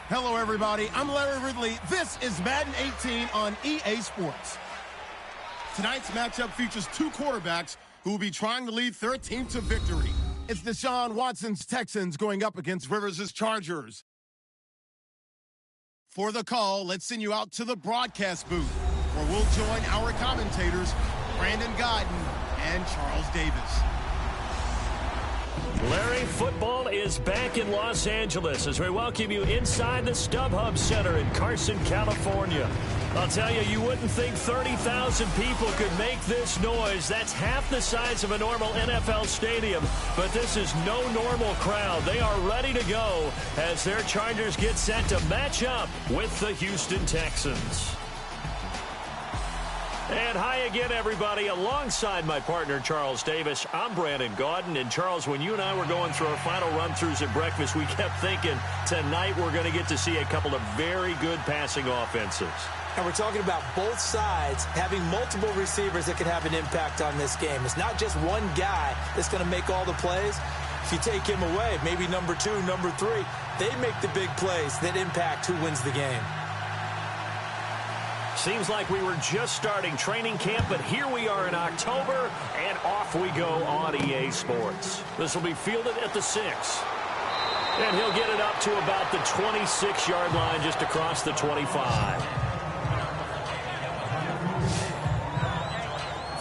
Hello, everybody. I'm Larry Ridley. This is Madden 18 on EA Sports. Tonight's matchup features two quarterbacks who will be trying to lead their team to victory. It's Deshaun Watson's Texans going up against Rivers' Chargers. For the call, let's send you out to the broadcast booth, where we'll join our commentators, Brandon Godden and Charles Davis. Larry, football is back in Los Angeles as we welcome you inside the StubHub Center in Carson, California. I'll tell you, you wouldn't think 30,000 people could make this noise. That's half the size of a normal NFL stadium, but this is no normal crowd. They are ready to go as their Chargers get set to match up with the Houston Texans. And hi again, everybody. Alongside my partner, Charles Davis, I'm Brandon Gaudin. And, Charles, when you and I were going through our final run-throughs at breakfast, we kept thinking tonight we're going to get to see a couple of very good passing offenses. And we're talking about both sides having multiple receivers that can have an impact on this game. It's not just one guy that's going to make all the plays. If you take him away, maybe number 2, number 3, they make the big plays that impact who wins the game. Seems like we were just starting training camp, but here we are in October, and off we go on EA Sports. This will be fielded at the 6. And he'll get it up to about the 26-yard line, just across the 25.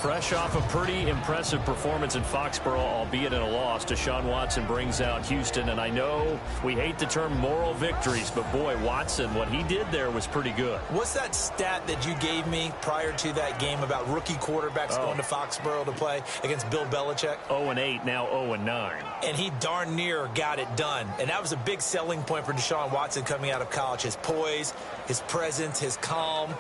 Fresh off a pretty impressive performance in Foxborough, albeit in a loss, Deshaun Watson brings out Houston. And I know we hate the term moral victories, but boy, Watson, what he did there was pretty good. What's that stat that you gave me prior to that game about rookie quarterbacks going to Foxborough to play against Bill Belichick? 0-8, now 0-9. And he darn near got it done. And that was a big selling point for Deshaun Watson coming out of college. His poise, his presence, his calm,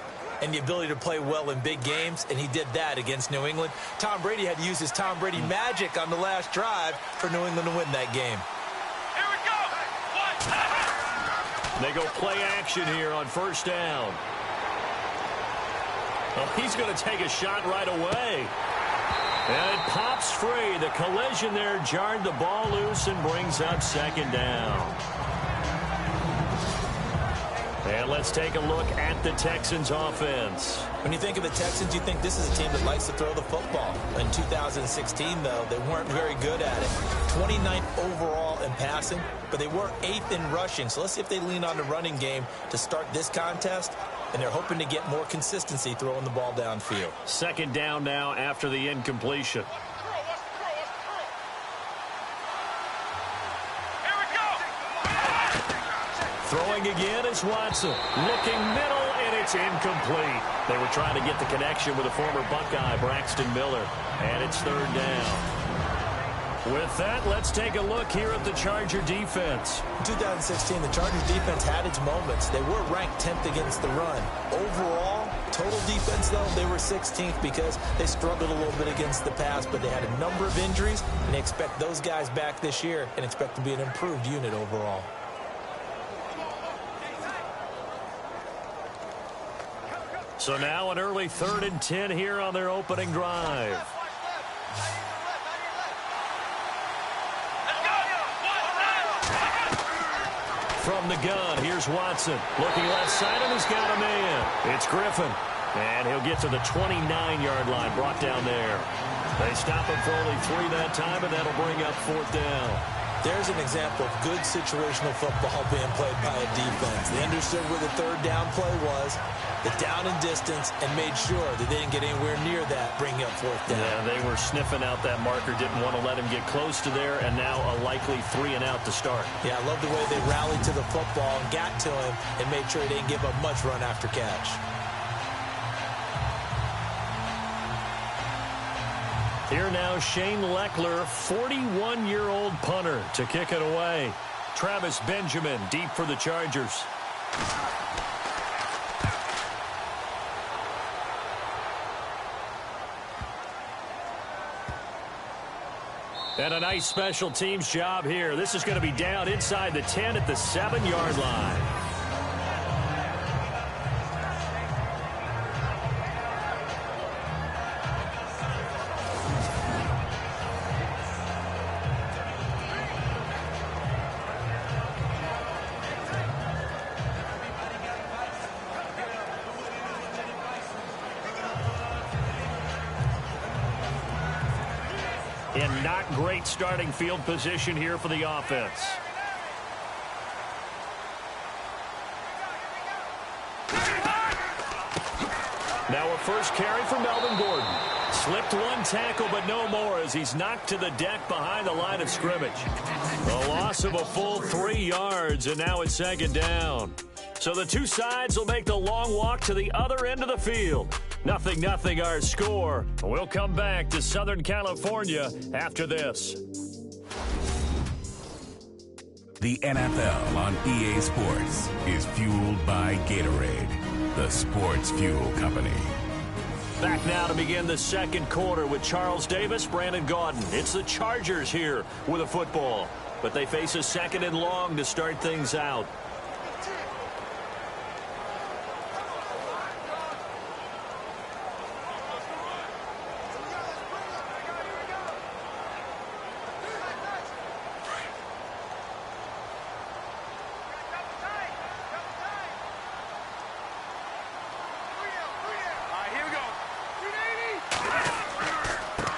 and the ability to play well in big games, and he did that against New England. Tom Brady had to use his Tom Brady magic on the last drive for New England to win that game. Here we go! They go play action here on first down. Well, he's going to take a shot right away. And it pops free. The collision there jarred the ball loose and brings up second down. And let's take a look at the Texans offense. When you think of the Texans, you think this is a team that likes to throw the football. In 2016, though, they weren't very good at it. 29th overall in passing, but they were 8th in rushing. So let's see if they lean on the running game to start this contest. And they're hoping to get more consistency throwing the ball downfield. Second down now after the incompletion. Throwing again is Watson. Looking middle, and it's incomplete. They were trying to get the connection with a former Buckeye, Braxton Miller. And it's third down. With that, let's take a look here at the Charger defense. In 2016, the Chargers defense had its moments. They were ranked 10th against the run. Overall, total defense, though, they were 16th because they struggled a little bit against the pass, but they had a number of injuries, and they expect those guys back this year and expect to be an improved unit overall. So now an early 3rd and 10 here on their opening drive. From the gun, here's Watson. Looking left side, and he's got a man. It's Griffin. And he'll get to the 29-yard line, brought down there. They stop him for only 3 that time, and that'll bring up 4th down. There's an example of good situational football being played by a defense. They understood where the 3rd down play was, the down and distance, and made sure that they didn't get anywhere near that, bringing up 4th down. Yeah, they were sniffing out that marker, didn't want to let him get close to there, and now a likely 3 and out to start. Yeah, I love the way they rallied to the football and got to him and made sure they didn't give up much run after catch. Here now, Shane Leckler, 41-year-old punter, to kick it away. Travis Benjamin deep for the Chargers. And a nice special teams job here. This is going to be down inside the 10 at the 7-yard line. and not great starting field position here for the offense. Now a first carry for Melvin Gordon. Slipped one tackle, but no more as he's knocked to the deck behind the line of scrimmage. A loss of a full 3 yards, and now it's second down. So the two sides will make the long walk to the other end of the field. 0-0 our score. We'll come back to Southern California after this. The NFL on EA Sports is fueled by Gatorade, the sports fuel company. Back now to begin the second quarter with Charles Davis, Brandon Gaudin. It's the Chargers here with a football, but they face a second and long to start things out.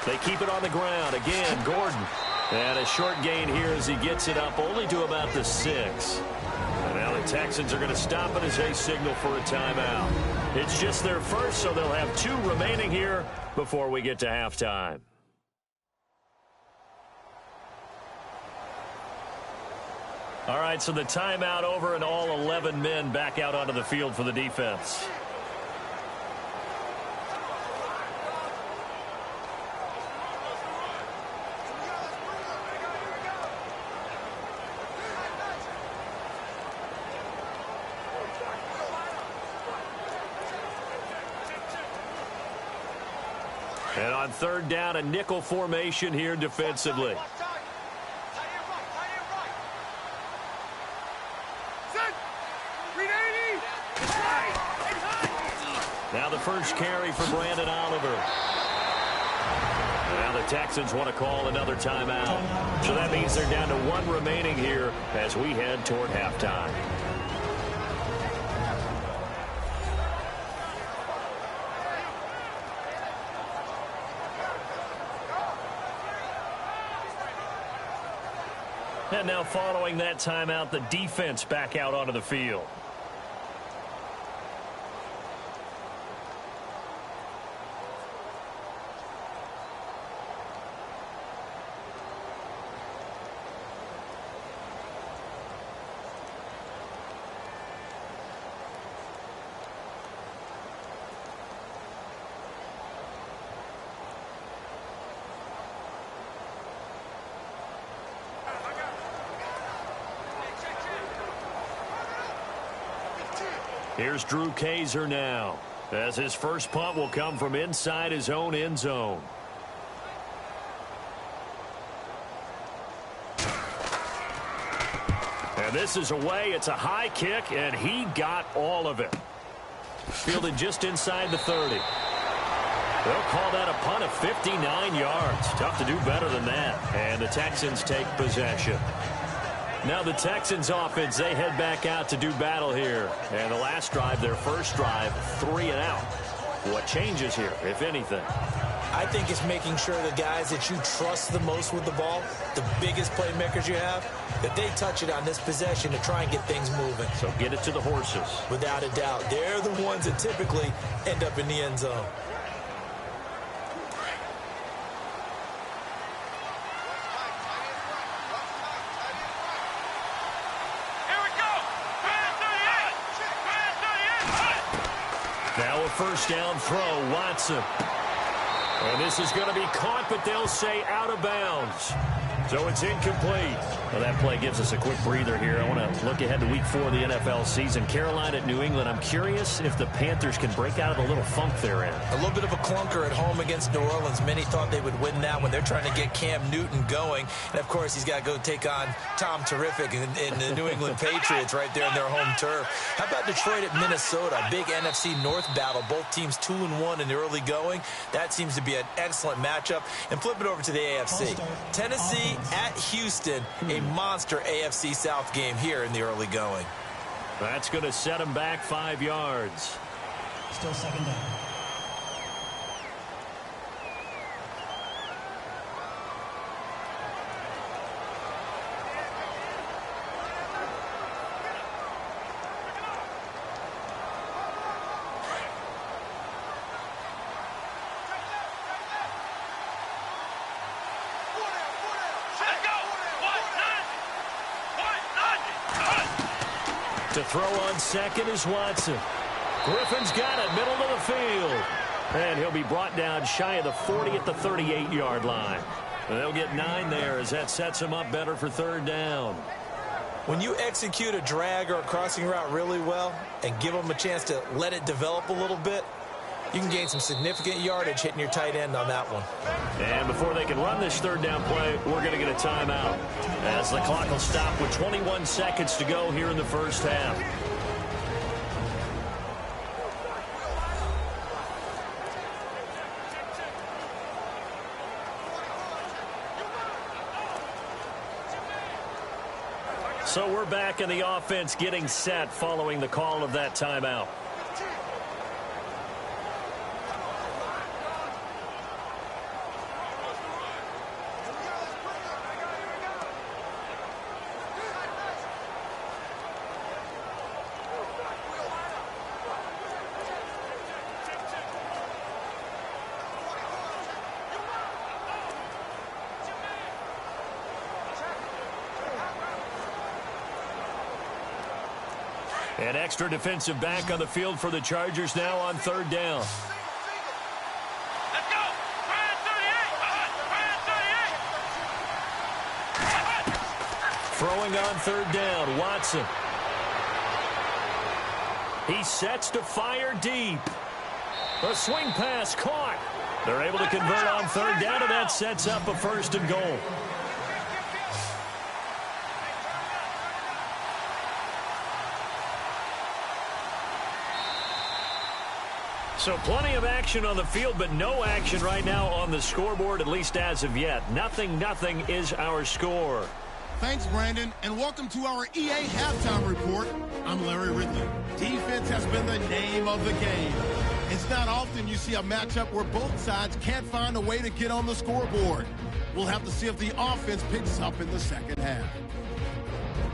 They keep it on the ground. Again, Gordon. And a short gain here as he gets it up only to about the 6. And now the Texans are going to stop it as they signal for a timeout. It's just their first, so they'll have 2 remaining here before we get to halftime. All right, so the timeout over and all 11 men back out onto the field for the defense. And on third down, a nickel formation here defensively. Now the first carry for Brandon Oliver. Now the Texans want to call another timeout. So that means they're down to 1 remaining here as we head toward halftime. And now following that timeout, the defense back out onto the field. Here's Drew Kaiser now, as his first punt will come from inside his own end zone. And this is away. It's a high kick, and he got all of it. Fielded just inside the 30. They'll call that a punt of 59 yards. Tough to do better than that. And the Texans take possession. Now the Texans offense, they head back out to do battle here. And the last drive, their first drive, 3 and out. What changes here, if anything? I think it's making sure the guys that you trust the most with the ball, the biggest playmakers you have, that they touch it on this possession to try and get things moving. So get it to the horses. Without a doubt. They're the ones that typically end up in the end zone. Now a first down throw, Watson. And this is going to be caught, but they'll say out of bounds. So it's incomplete. Well, that play gives us a quick breather here. I want to look ahead to week 4 of the NFL season. Carolina at New England. I'm curious if the Panthers can break out of the little funk they're in. A little bit of a clunker at home against New Orleans. Many thought they would win that when they're trying to get Cam Newton going. And, of course, he's got to go take on Tom Terrific and the New England Patriots right there in their home turf. How about Detroit at Minnesota? Big NFC North battle. Both teams 2-1 in the early going. That seems to be an excellent matchup. And flip it over to the AFC. Tennessee at Houston, a monster AFC South game here in the early going. That's going to set him back 5 yards. Still second down. To throw on second is Watson. Griffin's got it, middle of the field. And he'll be brought down shy of the 40 at the 38-yard line. And they'll get 9 there as that sets them up better for third down. When you execute a drag or a crossing route really well and give them a chance to let it develop a little bit, you can gain some significant yardage hitting your tight end on that one. And before they can run this third down play, we're going to get a timeout as the clock will stop with 21 seconds to go here in the first half. So we're back in the offense getting set following the call of that timeout. An extra defensive back on the field for the Chargers now on third down. Let's go! Brad 38! Throwing on third down, Watson. He sets to fire deep. A swing pass caught. They're able to convert on third down, and that sets up a first and goal. So plenty of action on the field, but no action right now on the scoreboard, at least as of yet. 0-0 is our score. Thanks, Brandon, and welcome to our EA Halftime Report. I'm Larry Ridley. Defense has been the name of the game. It's not often you see a matchup where both sides can't find a way to get on the scoreboard. We'll have to see if the offense picks up in the second half.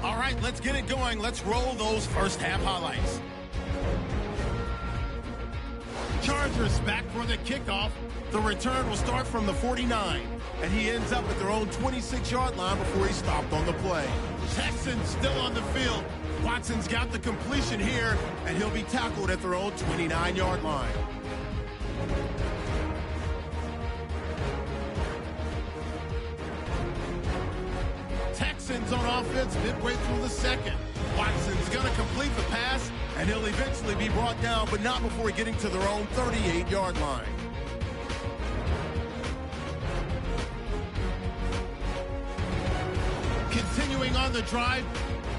All right, let's get it going. Let's roll those first half highlights. Chargers back for the kickoff. The return will start from the 49, and he ends up at their own 26-yard line before he stopped on the play. Texans still on the field. Watson's got the completion here, and he'll be tackled at their own 29-yard line. Texans on offense midway through the second. Watson's going to complete the pass, and he'll eventually be brought down, but not before getting to their own 38-yard line. Continuing on the drive,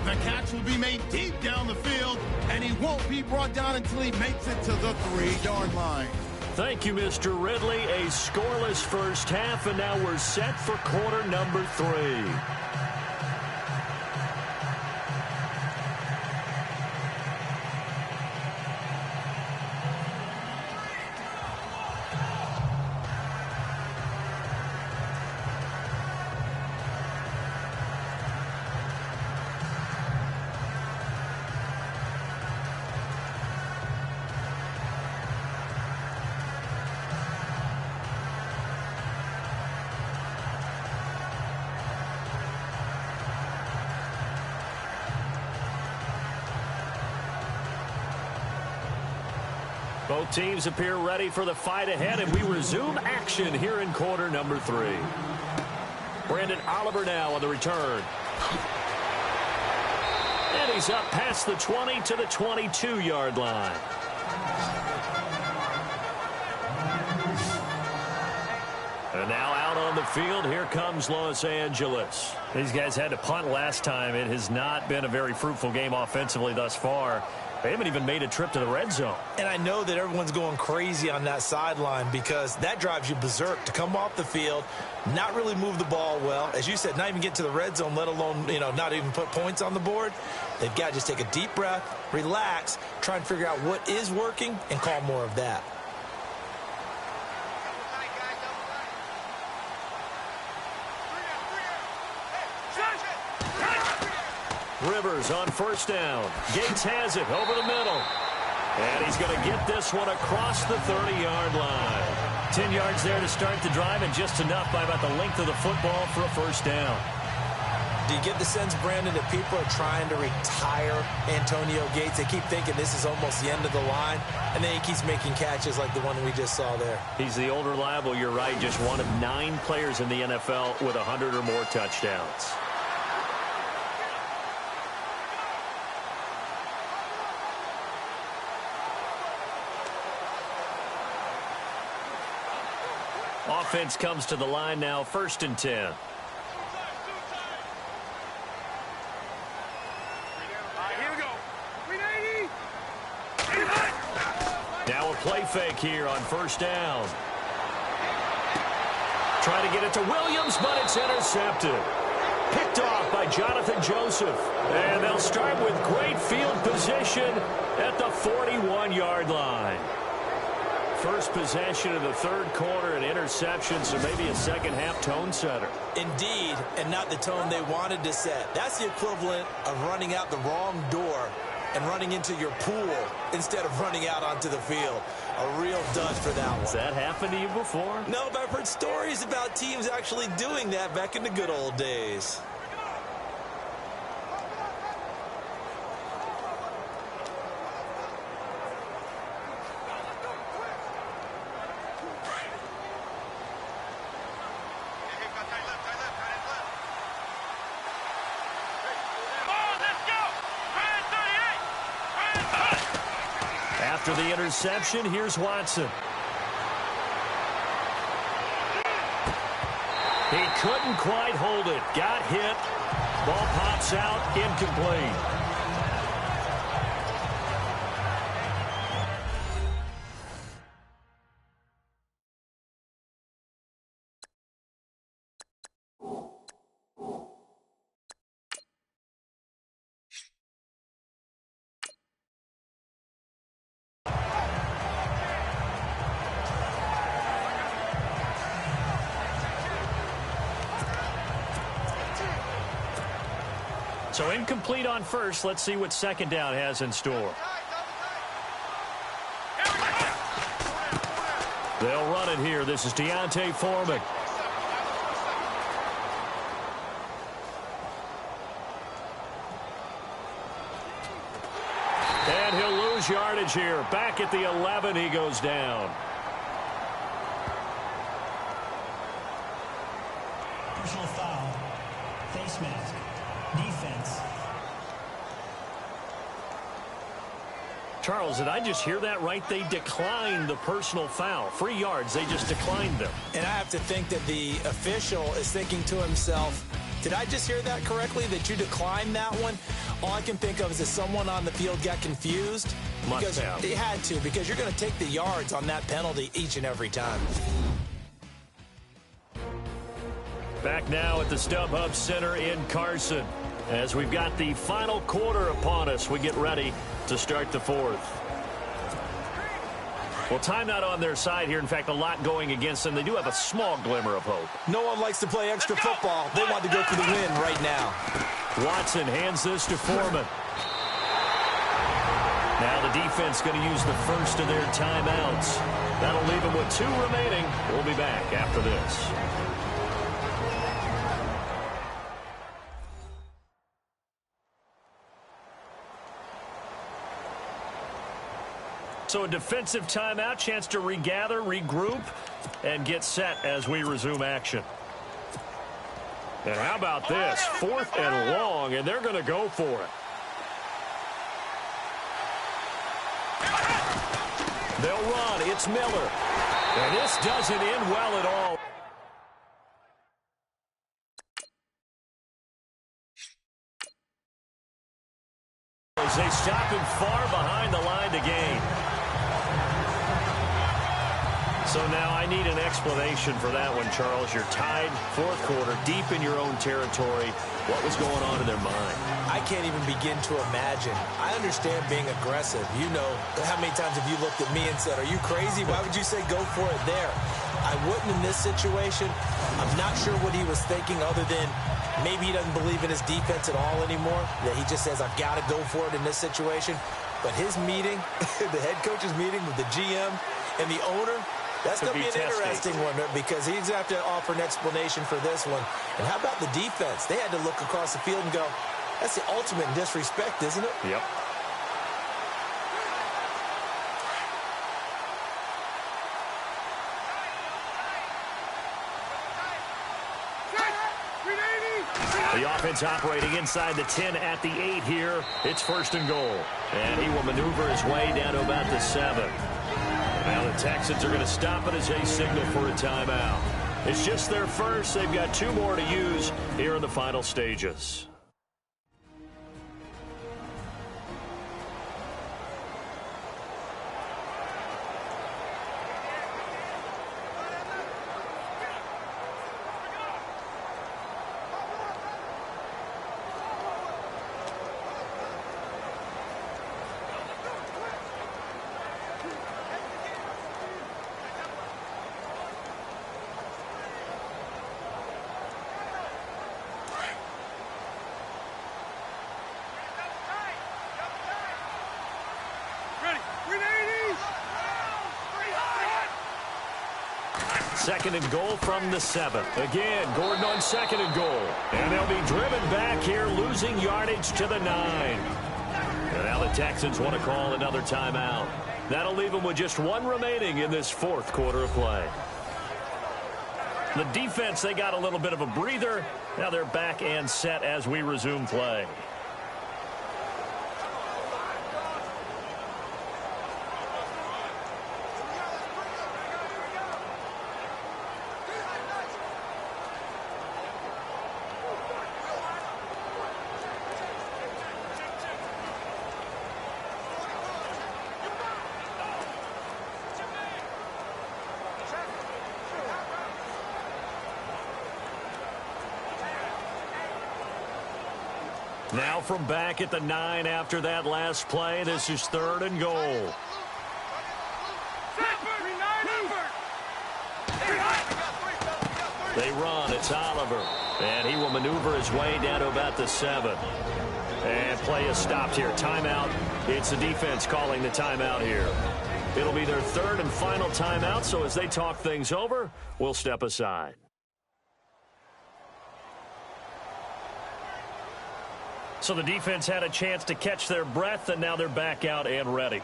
the catch will be made deep down the field, and he won't be brought down until he makes it to the 3-yard line. Thank you, Mr. Ridley. A scoreless first half, and now we're set for quarter number 3. Both teams appear ready for the fight ahead, and we resume action here in quarter number 3. Brandon Oliver now on the return. And he's up past the 20 to the 22-yard line. And now out on the field, here comes Los Angeles. These guys had to punt last time. It has not been a very fruitful game offensively thus far. They haven't even made a trip to the red zone. And I know that everyone's going crazy on that sideline because that drives you berserk to come off the field, not really move the ball well. As you said, not even get to the red zone, let alone, not even put points on the board. They've got to just take a deep breath, relax, try and figure out what is working and call more of that. Rivers on first down. Gates has it over the middle. And he's going to get this one across the 30-yard line. 10 yards there to start the drive, and just enough by about the length of the football for a first down. Do you get the sense, Brandon, that people are trying to retire Antonio Gates? They keep thinking this is almost the end of the line, and then he keeps making catches like the one we just saw there. He's the old reliable, you're right, just one of 9 players in the NFL with 100 or more touchdowns. Offense comes to the line now, 1st and 10. Now a play fake here on 1st down. Trying to get it to Williams, but it's intercepted. Picked off by Jonathan Joseph. And they'll start with great field position at the 41-yard line. First possession of the 3rd quarter, an interception, so maybe a second-half tone setter. Indeed, and not the tone they wanted to set. That's the equivalent of running out the wrong door and running into your pool instead of running out onto the field. A real dud for that one. Has that happened to you before? No, but I've heard stories about teams actually doing that back in the good old days. After the interception, here's Watson. He couldn't quite hold it. Got hit. Ball pops out, incomplete. So incomplete on 1st. Let's see what 2nd down has in store. They'll run it here. This is Deontay Foreman. And he'll lose yardage here. Back at the 11, he goes down. Personal foul. Face mask. Defense. Charles, did I just hear that right? They declined the personal foul. 3 yards, they just declined them. And I have to think that the official is thinking to himself, did I just hear that correctly, that you declined that one? All I can think of is that someone on the field got confused. Must have. They had to, because you're going to take the yards on that penalty each and every time. Back now at the StubHub Center in Carson. As we've got the final quarter upon us, we get ready to start the 4th. Well, timeout on their side here. In fact, a lot going against them. They do have a small glimmer of hope. No one likes to play extra football. They want to go for the win right now. Watson hands this to Foreman. Now the defense going to use the first of their timeouts. That'll leave them with 2 remaining. We'll be back after this. So a defensive timeout, chance to regather, regroup, and get set as we resume action. And how about this? 4th and long, and they're going to go for it. They'll run. It's Miller. And this doesn't end well at all. As they stop him far behind the line to gain. So now I need an explanation for that one, Charles. You're tied, 4th quarter, deep in your own territory. What was going on in their mind? I can't even begin to imagine. I understand being aggressive. You know, how many times have you looked at me and said, are you crazy? Why would you say go for it there? I wouldn't in this situation. I'm not sure what he was thinking other than maybe he doesn't believe in his defense at all anymore, that he just says, I've got to go for it in this situation. But his meeting, the head coach's meeting with the GM and the owner, That's going to be an interesting one because he's going to have to offer an explanation for this one. And how about the defense? They had to look across the field and go, that's the ultimate disrespect, isn't it? Yep. The offense operating inside the 10 at the 8 here. It's 1st and goal. And he will maneuver his way down to about the 7. Now the Texans are going to stop it as they signal for a timeout. It's just their first. They've got 2 more to use here in the final stages. Second and goal from the 7. Again, Gordon on 2nd and goal. And they'll be driven back here, losing yardage to the 9. And now the Texans want to call another timeout. That'll leave them with just 1 remaining in this 4th quarter of play. The defense, they got a little bit of a breather. Now they're back and set as we resume play. Now from back at the 9 after that last play, this is 3rd and goal. They run, it's Oliver. And he will maneuver his way down to about the 7. And play is stopped here. Timeout. It's the defense calling the timeout here. It'll be their 3rd and final timeout, so as they talk things over, we'll step aside. So the defense had a chance to catch their breath, and now they're back out and ready.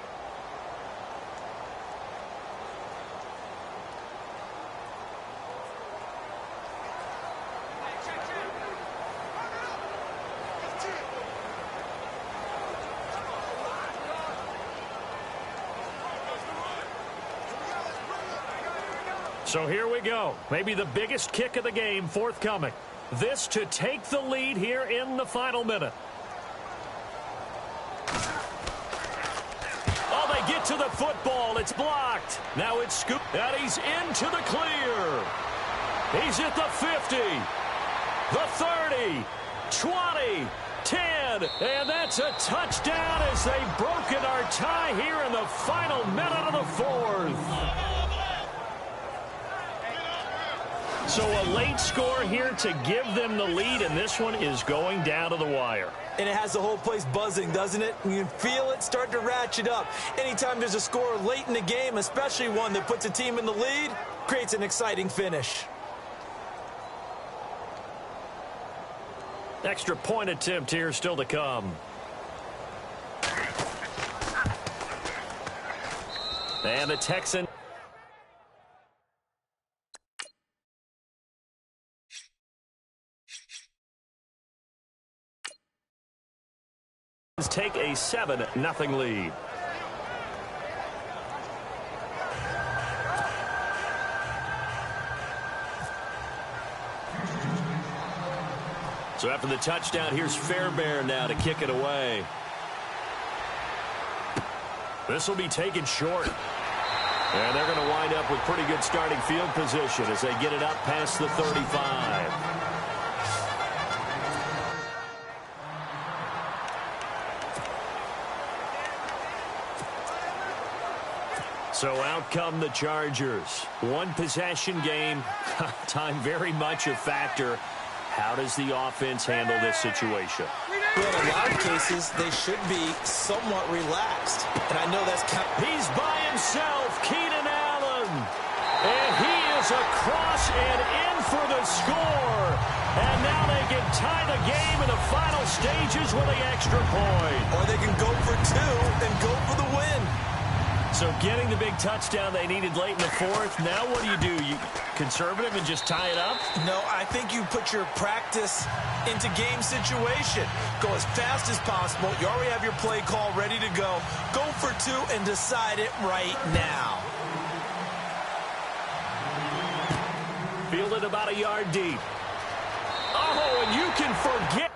So here we go. Maybe the biggest kick of the game forthcoming. This to take the lead here in the final minute. Get to the football. It's blocked. Now it's scooped. And he's into the clear. He's at the 50, the 30, 20, 10, and that's a touchdown as they've broken our tie here in the final minute of the 4th. So a late score here to give them the lead, and this one is going down to the wire. And it has the whole place buzzing, doesn't it? You can feel it start to ratchet up. Anytime there's a score late in the game, especially one that puts a team in the lead, creates an exciting finish. Extra point attempt here still to come. And the Texans take a 7-0 lead. So after the touchdown, here's Fairbairn now to kick it away. This will be taken short. And they're going to wind up with pretty good starting field position as they get it up past the 35. So out come the Chargers. One possession game. Time very much a factor. How does the offense handle this situation? Well, in a lot of cases, they should be somewhat relaxed. And I know that's... He's by himself, Keenan Allen. It's across and in for the score. And now they can tie the game in the final stages with the extra point. Or they can go for two and go for the win. So getting the big touchdown they needed late in the fourth. Now what do? You conservative and just tie it up? No, I think you put your practice into game situation. Go as fast as possible. You already have your play call ready to go. Go for two and decide it right now. Fielded about a yard deep. Oh, and you can forget.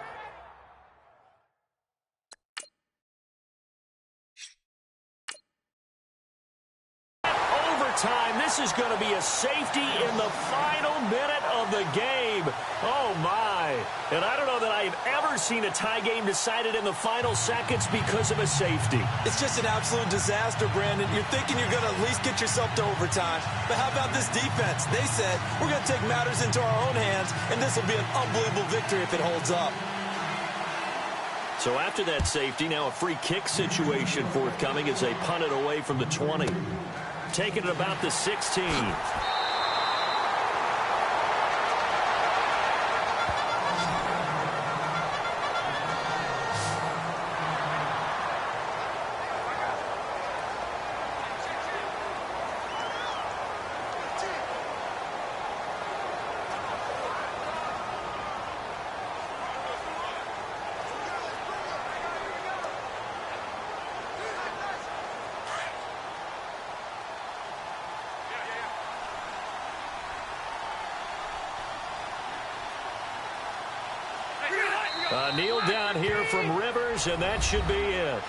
Overtime, this is going to be a safety in the final minute of the game. Oh, my. And I don't know that I've ever seen a tie game decided in the final seconds because of a safety. It's just an absolute disaster, Brandon. You're thinking you're going to at least get yourself to overtime. But how about this defense? They said, we're going to take matters into our own hands, and this will be an unbelievable victory if it holds up. So after that safety, now a free kick situation forthcoming as they punt it away from the 20. Taking it about the 16. Kneel down here from Rivers, and that should be it.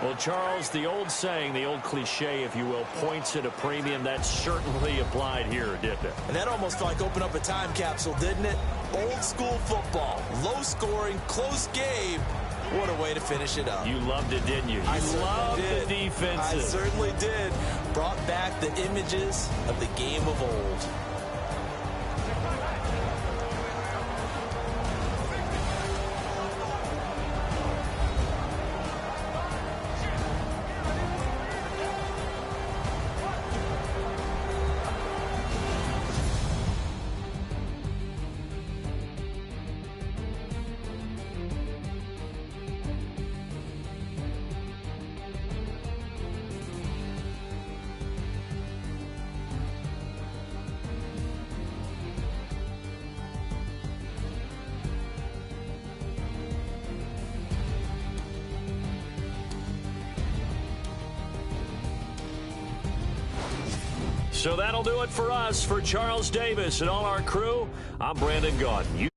Well, Charles, the old saying, the old cliche, if you will, points at a premium, that certainly applied here, didn't it? And that almost felt like opened up a time capsule, didn't it? Old school football, low scoring, close game. What a way to finish it up. You loved it, didn't you? I loved did. the defenses. I certainly did. Brought back the images of the game of old. So that'll do it for us. For Charles Davis and all our crew, I'm Brandon Gaudin.